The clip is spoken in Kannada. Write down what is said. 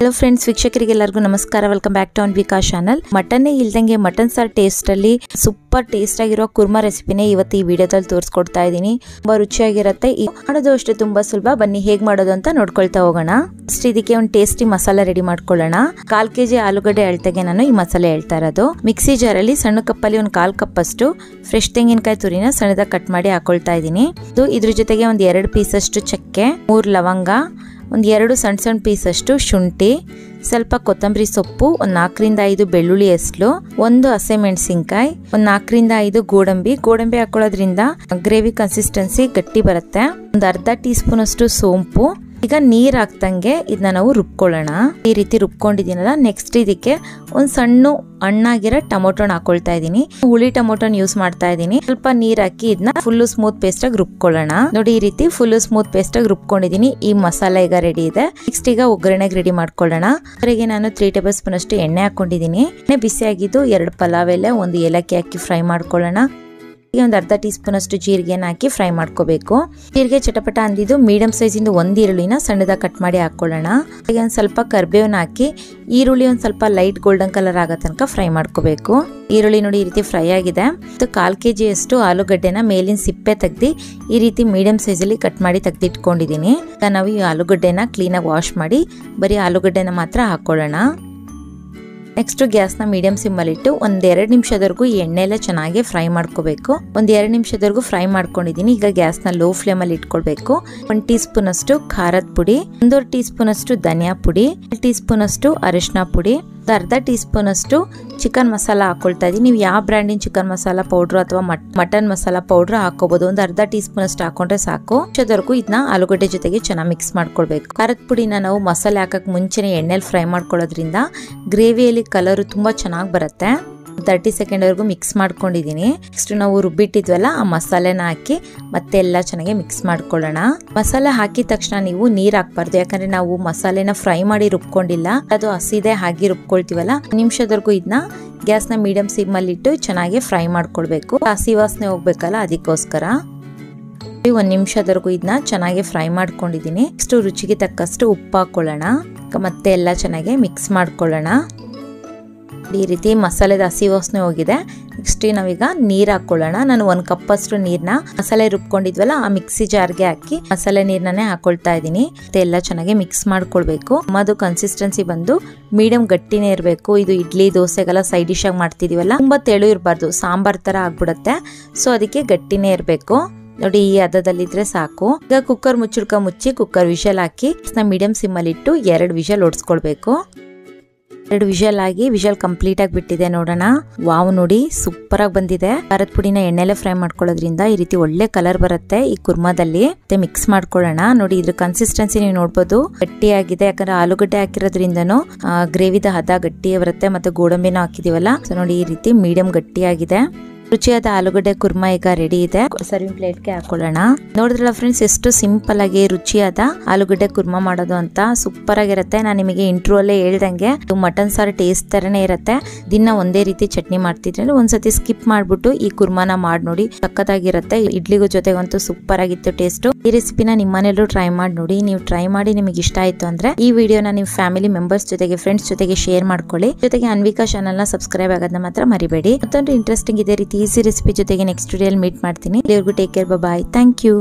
हेलो फ्रेंड्स ವೀಕ್ಷಕರಿಗೆಲ್ಲರಿಗೂ ನಮಸ್ಕಾರ welcome back to Anvika channel mutton ಇಲ್ದಂಗೆ ಮಟನ್ ಸಾರ್ ಟೇಸ್ಟ್ ಅಲ್ಲಿ ಸೂಪರ್ ಟೇಸ್ಟ್ ಆಗಿರೋ ಕುರ್ಮಾ ರೆಸಿಪಿನೇ ಇವತ್ತು ಈ ವಿಡಿಯೋದಲ್ಲಿ ತೋರಿಸ್ಕೊಡ್ತಾ ಇದೀನಿ ತುಂಬಾ ರುಚಿಯಾಗಿರುತ್ತೆ ಮಾಡೋದು ಅಷ್ಟೇ ತುಂಬಾ ಸುಲಭ ಬನ್ನಿ ಹೇಗೆ ಮಾಡೋದು ಅಂತ ನೋಡ್ಕೊಳ್ತಾ ಹೋಗೋಣ ಫಸ್ಟ್ ಇದಕ್ಕೆ ಒಂದು ಟೇಸ್ಟಿ ಮಸಾಲಾ ರೆಡಿ ಮಾಡ್ಕೊಳ್ಳೋಣ 1/4 kg ಆಲೂಗಡ್ಡೆ ಅಳತೆಗೆ ನಾನು ಈ ಮಸಾಲೆ ಹೇಳ್ತಾ ಇರೋದು ಮಿಕ್ಸಿ ಜಾರ್ ಅಲ್ಲಿ ಸಣ್ಣ ಕಪ್ಪಲ್ಲಿ ಒಂದು 1/4 ಕಪ್ ಅಷ್ಟು ಫ್ರೆಶ್ ತೆಂಗಿನಕಾಯಿ ತುರಿನ ಸಣ್ಣದಾಗಿ ಕಟ್ ಮಾಡಿ ಹಾಕೊಳ್ತಾ ಇದೀನಿ ಇದ್ರ ಜೊತೆಗೆ ಒಂದು 2 ಪೀಸ್ ಅಷ್ಟು ಚಕ್ಕೆ 3 ಲವಂಗ ಒಂದು 2 ಸಣ್ಣ ಪೀಸ್ ಅಷ್ಟು ಶುಂಠಿ ಸ್ವಲ್ಪ ಕೊತ್ತಂಬರಿ ಸೊಪ್ಪು ಒಂದು 4 ರಿಂದ 5 ಬೆಳ್ಳುಳ್ಳಿ ಎಸ್ಲು ಒಂದು ಹಸಿಮೆಣಸಿನಕಾಯಿ ಒಂದು 4 ರಿಂದ 5 ಗೋಡಂಬಿ ಹಾಕೊಳ್ಳೋದ್ರಿಂದ ಗ್ರೇವಿ ಕನ್ಸಿಸ್ಟೆನ್ಸಿ ಗಟ್ಟಿ ಬರುತ್ತೆ ಒಂದು ಅರ್ಧ ಟೀ ಸ್ಪೂನ್ ಅಷ್ಟು ಸೋಂಪು ಈಗ ನೀರ್ ಹಾಕ್ದಂಗೆ ಇದನ್ನ ನಾವು ರುಬ್ಕೊಳ್ಳೋಣ ಈ ರೀತಿ ರುಬ್ಕೊಂಡಿದ್ದೀನಲ್ಲ ನೆಕ್ಸ್ಟ್ ಇದಕ್ಕೆ ಒಂದು ಸಣ್ಣ ಹಣ್ಣಾಗಿರೋ ಟೊಮೊಟೊನ ಹಾಕೊಳ್ತಾ ಇದೀನಿ ಹುಳಿ ಟೊಮೊಟೊನ ಯೂಸ್ ಮಾಡ್ತಾ ಇದೀನಿ ಸ್ವಲ್ಪ ನೀರ್ ಹಾಕಿ ಇದನ್ನ ಫುಲ್ ಸ್ಮೂತ್ ಪೇಸ್ಟ್ ಆಗಿ ರುಬ್ಕೊಳ್ಳೋಣ ನೋಡಿ ಈ ರೀತಿ ಫುಲ್ ಸ್ಮೂತ್ ಪೇಸ್ಟ್ ಆಗಿ ರುಬ್ಕೊಂಡಿದೀನಿ ಈ ಮಸಾಲೆ ಈಗ ರೆಡಿ ಇದೆ ನೆಕ್ಸ್ಟ್ ಈಗ ಒಗ್ಗರಣೆಗೆ ರೆಡಿ ಮಾಡ್ಕೊಳ್ಳೋಣ ಅದಕ್ಕೆ ನಾನು 3 ಟೇಬಲ್ ಸ್ಪೂನ್ ಅಷ್ಟು ಎಣ್ಣೆ ಹಾಕೊಂಡಿದೀನಿ ಎಣ್ಣೆ ಬಿಸಿ ಆಗಿದ್ದು 2 ಪಲಾವ್ ಎಲೆ ಒಂದು ಏಲಕ್ಕಿ ಹಾಕಿ ಫ್ರೈ ಮಾಡ್ಕೊಳ್ಳೋಣ ಒಂದು ಅರ್ಧ ಟೀ ಸ್ಪೂನ್ ಅಷ್ಟು ಜೀರಿಗೆನ ಹಾಕಿ ಫ್ರೈ ಮಾಡ್ಕೋಬೇಕು ಜೀರಿಗೆ ಚಟಪಟ ಅಂದಿದ್ದು ಮೀಡಿಯಂ ಸೈಜ್ ಇಂದ ಒಂದು ಈರುಳ್ಳಿನ ಸಣ್ಣದಾಗಿ ಕಟ್ ಮಾಡಿ ಹಾಕೊಳ್ಳೋಣ ಈಗ ಒಂದು ಸ್ವಲ್ಪ ಕರಿಬೇವನ್ನ ಹಾಕಿ ಈರುಳ್ಳಿ ಒಂದು ಸ್ವಲ್ಪ ಲೈಟ್ ಗೋಲ್ಡನ್ ಕಲರ್ ಆಗೋ ತನಕ ಫ್ರೈ ಮಾಡ್ಕೋಬೇಕು ಈರುಳ್ಳಿ ನೋಡಿ ಈ ರೀತಿ ಫ್ರೈ ಆಗಿದೆ 1/4 kg ಅಷ್ಟು ಆಲೂಗಡ್ಡೆನ ಮೇಲಿನ ಸಿಪ್ಪೆ ತೆಗ್ದು ಈ ರೀತಿ ಮೀಡಿಯಂ ಸೈಜ್ ಅಲ್ಲಿ ಕಟ್ ಮಾಡಿ ತೆಗೆದಿಟ್ಕೊಂಡಿದೀನಿ ಈಗ ನಾವು ಈ ಆಲೂಗಡ್ಡೆನ ಕ್ಲೀನ್ ಆಗಿ ವಾಶ್ ಮಾಡಿ ಬರೀ ಆಲೂಗಡ್ಡೆನ ಮಾತ್ರ ಹಾಕೊಳ್ಳೋಣ ನೆಕ್ಸ್ಟ್ ಗ್ಯಾಸ್ನ ಮೀಡಿಯಂ ಸಿಮ್ಮಲ್ಲಿ ಇಟ್ಟು ಒಂದ್ 2 ನಿಮಿಷದವರೆಗೂ ಈ ಎಣ್ಣೆಲ್ಲ ಚೆನ್ನಾಗಿ ಫ್ರೈ ಮಾಡ್ಕೋಬೇಕು ಒಂದ್ 2 ನಿಮಿಷದವರೆಗೂ ಫ್ರೈ ಮಾಡ್ಕೊಂಡಿದೀನಿ ಈಗ ಗ್ಯಾಸ್ನ ಲೋ ಫ್ಲೇಮ್ ಅಲ್ಲಿ ಇಟ್ಕೊಳ್ಬೇಕು 1 ಟೀ ಸ್ಪೂನ್ ಅಷ್ಟು ಖಾರದ ಪುಡಿ 1 ಟೀ ಸ್ಪೂನ್ ಅಷ್ಟು ಧನಿಯಾ ಪುಡಿ 1 ಟೀ ಸ್ಪೂನ್ ಅಷ್ಟು ಅರಿಶಿನ ಪುಡಿ ಅರ್ಧ ಟೀ ಸ್ಪೂನ್ ಅಷ್ಟು ಚಿಕನ್ ಮಸಾಲ ಹಾಕೊಳ್ತಾ ಇದೀನಿ ನೀವು ಯಾವ ಬ್ರ್ಯಾಂಡಿನ ಚಿಕನ್ ಮಸಾಲ ಪೌಡರ್ ಅಥವಾ ಮಟನ್ ಮಸಾಲ ಪೌಡರ್ ಹಾಕೋಬಹುದು ಒಂದು ಅರ್ಧ ಟೀ ಸ್ಪೂನ್ ಅಷ್ಟು ಹಾಕೊಂಡ್ರೆ ಸಾಕು ನಿಮಿಷದವರೆಗೂ ಇದನ್ನ ಆಲೂಗಡ್ಡೆ ಜೊತೆಗೆ ಚೆನ್ನಾಗಿ ಮಿಕ್ಸ್ ಮಾಡ್ಕೊಳ್ಬೇಕು ಖಾರದ ಪುಡಿನ ನಾವು ಮಸಾಲೆ ಹಾಕಕ್ ಮುಂಚೆನೆ ಎಣ್ಣೆಲಿ ಫ್ರೈ ಮಾಡ್ಕೊಳ್ಳೋದ್ರಿಂದ ಗ್ರೇವಿಯಲ್ಲಿ ಕಲರ್ ತುಂಬಾ ಚೆನ್ನಾಗಿ ಬರುತ್ತೆ 30 ಸೆಕೆಂಡ್ ವರೆಗೂ ಮಿಕ್ಸ್ ಮಾಡ್ಕೊಂಡಿದೀನಿ ನೆಕ್ಸ್ಟ್ ನಾವು ರುಬ್ಬಿಟ್ಟಿದ್ವಲ್ಲ ಆ ಮಸಾಲೆನ ಹಾಕಿ ಮತ್ತೆ ಎಲ್ಲ ಚೆನ್ನಾಗಿ ಮಿಕ್ಸ್ ಮಾಡ್ಕೊಳ್ಳೋಣ ಮಸಾಲೆ ಹಾಕಿದ ತಕ್ಷಣ ನೀವು ನೀರ್ ಹಾಕ್ಬಾರ್ದು ಯಾಕಂದ್ರೆ ನಾವು ಮಸಾಲೆನ ಫ್ರೈ ಮಾಡಿ ರುಬ್ಕೊಂಡಿಲ್ಲ ಅದು ಹಸಿದೆ ಹಾಗೆ ರುಬ್ಕೊಳ್ತೀವಲ್ಲ ನಿಮಿಷದವರೆಗೂ ಇದನ್ನ ಗ್ಯಾಸ್ನ ಮೀಡಿಯಂ ಸಿಮ್ ಅಲ್ಲಿ ಇಟ್ಟು ಚೆನ್ನಾಗಿ ಫ್ರೈ ಮಾಡ್ಕೊಳ್ಬೇಕು ಹಸಿ ವಾಸನೆ ಹೋಗ್ಬೇಕಲ್ಲ ಅದಕ್ಕೋಸ್ಕರ 1 ನಿಮಿಷದವರೆಗೂ ಇದನ್ನ ಚೆನ್ನಾಗಿ ಫ್ರೈ ಮಾಡ್ಕೊಂಡಿದೀನಿ ನೆಕ್ಸ್ಟ್ ರುಚಿಗೆ ತಕ್ಕಷ್ಟು ಉಪ್ಪು ಹಾಕೊಳ್ಳೋಣ ಮತ್ತೆ ಎಲ್ಲ ಚೆನ್ನಾಗಿ ಮಿಕ್ಸ್ ಮಾಡ್ಕೊಳ್ಳೋಣ ಈ ರೀತಿ ಮಸಾಲೆದ ಹಸಿ ವಾಸನೆ ಹೋಗಿದೆ ನೆಕ್ಸ್ಟ್ ನಾವೀಗ ನೀರ್ ಹಾಕೊಳ್ಳೋಣ ನಾನು 1 ಕಪ್ ಅಷ್ಟು ನೀರ್ನ ಮಸಾಲೆ ರುಬ್ಕೊಂಡಿದ್ವಲ್ಲ ಆ ಮಿಕ್ಸಿ ಜಾರ್ಗೆ ಹಾಕಿ ಮಸಾಲೆ ನೀರ್ನೇ ಹಾಕೊಳ್ತಾ ಇದೀನಿ ಮತ್ತೆ ಎಲ್ಲ ಚೆನ್ನಾಗಿ ಮಿಕ್ಸ್ ಮಾಡ್ಕೊಳ್ಬೇಕು ಅದು ಕನ್ಸಿಸ್ಟೆನ್ಸಿ ಬಂದು ಮೀಡಿಯಂ ಗಟ್ಟಿನೇ ಇರಬೇಕು ಇದು ಇಡ್ಲಿ ದೋಸೆಗೆಲ್ಲ ಸೈಡ್ ಡಿಶ್ ಆಗಿ ಮಾಡ್ತಿದೀವಲ್ಲ ತುಂಬಾ ತೆಳು ಇರಬಾರ್ದು ಸಾಂಬಾರ್ ತರ ಆಗ್ಬಿಡುತ್ತೆ ಸೊ ಅದಕ್ಕೆ ಗಟ್ಟಿನೇ ಇರಬೇಕು ನೋಡಿ ಈ ಹದದಲ್ಲಿದ್ರೆ ಸಾಕು ಈಗ ಕುಕ್ಕರ್ ಮುಚ್ಚಿ ಕುಕ್ಕರ್ ವಿಷಲ್ ಹಾಕಿ ಮೀಡಿಯಂ ಸಿಮ್ ಅಲ್ಲಿ ಇಟ್ಟು 2 ವಿಷಲ್ ಓಡಿಸ್ಕೊಳ್ಬೇಕು 2 ವಿಷಲ್ ಆಗಿ ವಿಷಲ್ ಕಂಪ್ಲೀಟ್ ಆಗಿ ಬಿಟ್ಟಿದೆ ನೋಡೋಣ ವಾವ್ ನೋಡಿ ಸೂಪರ್ ಆಗಿ ಬಂದಿದೆ ಖಾರದ ಪುಡಿನ ಎಣ್ಣೆಲೆ ಫ್ರೈ ಮಾಡ್ಕೊಳ್ಳೋದ್ರಿಂದ ಈ ರೀತಿ ಒಳ್ಳೆ ಕಲರ್ ಬರುತ್ತೆ ಈ ಕುರ್ಮಾದಲ್ಲಿ ಮತ್ತೆ ಮಿಕ್ಸ್ ಮಾಡ್ಕೊಳ್ಳೋಣ ನೋಡಿ ಇದ್ರ ಕನ್ಸಿಸ್ಟೆನ್ಸಿ ನೀವು ನೋಡ್ಬೋದು ಗಟ್ಟಿಯಾಗಿದೆ ಯಾಕಂದ್ರೆ ಆಲೂಗಡ್ಡೆ ಹಾಕಿರೋದ್ರಿಂದನೂ ಗ್ರೇವಿದ ಹದ ಗಟ್ಟಿ ಬರುತ್ತೆ ಮತ್ತೆ ಗೋಡಂಬಿನ ಹಾಕಿದೀವಲ್ಲ ಸೊ ನೋಡಿ ಈ ರೀತಿ ಮೀಡಿಯಂ ಗಟ್ಟಿಯಾಗಿದೆ ರುಚಿಯಾದ ಆಲೂಗಡ್ಡೆ ಕುರ್ಮಾ ಈಗ ರೆಡಿ ಇದೆ ಸರ್ವಿಂಗ್ ಪ್ಲೇಟ್ಗೆ ಹಾಕೊಳ್ಳೋಣ ನೋಡಿದ್ರಲ್ಲ ಫ್ರೆಂಡ್ಸ್ ಎಷ್ಟು ಸಿಂಪಲ್ ಆಗಿ ರುಚಿಯಾದ ಆಲೂಗಡ್ಡೆ ಕುರ್ಮಾ ಮಾಡೋದು ಅಂತ ಸೂಪರ್ ಆಗಿರುತ್ತೆ ನಾನು ನಿಮಗೆ ಇಂಟ್ರೋ ಅಲ್ಲೇ ಹೇಳ್ದಂಗೆ ಮಟನ್ ಸಾರ್ ಟೇಸ್ಟ್ ತರನೇ ಇರುತ್ತೆ ದಿನ ಒಂದೇ ರೀತಿ ಚಟ್ನಿ ಮಾಡ್ತಿದ್ರೆ ಒಂದ್ಸತಿ ಸ್ಕಿಪ್ ಮಾಡ್ಬಿಟ್ಟು ಈ ಕುರ್ಮಾನ ಮಾಡಿ ನೋಡಿ ಸಕ್ಕತ್ತಾಗಿರುತ್ತೆ ಇಡ್ಲಿಗೂ ಜೊತೆಗಂತೂ ಸೂಪರ್ ಆಗಿತ್ತು ಟೇಸ್ಟ್ ಈ ರೆಸಿಪಿನ ನಿಮ್ಮನೆಲ್ಲೂ ಟ್ರೈ ಮಾಡಿ ನೋಡಿ ನೀವು ಟ್ರೈ ಮಾಡಿ ನಿಮಗೆ ಇಷ್ಟ ಆಯ್ತು ಅಂದ್ರೆ ಈ ವಿಡಿಯೋನ ನಿಮ್ಮ ಫ್ಯಾಮಿಲಿ ಮೆಂಬರ್ಸ್ ಜೊತೆಗೆ ಫ್ರೆಂಡ್ಸ್ ಜೊತೆಗೆ ಶೇರ್ ಮಾಡ್ಕೊಳ್ಳಿ ಜೊತೆಗೆ ಅನ್ವಿಕಾ ಚಾನೆಲ್ ನ ಸಬ್ಸ್ಕ್ರೈಬ್ ಆಗೋದನ್ನ ಮಾತ್ರ ಮರಿಬೇಡಿ ಮತ್ತೊಂದು ಇಂಟ್ರೆಸ್ಟಿಂಗ್ ಇದೇ ರೀತಿ ಈಸಿ ರೆಸಿಪಿ ಜೊತೆಗೆ ನೆಕ್ಸ್ಟ್ ವಿಡಿಯೋಲಿ ಮೀಟ್ ಮಾಡ್ತೀನಿ ಎಲ್ಲರಿಗೂ take care bye thank you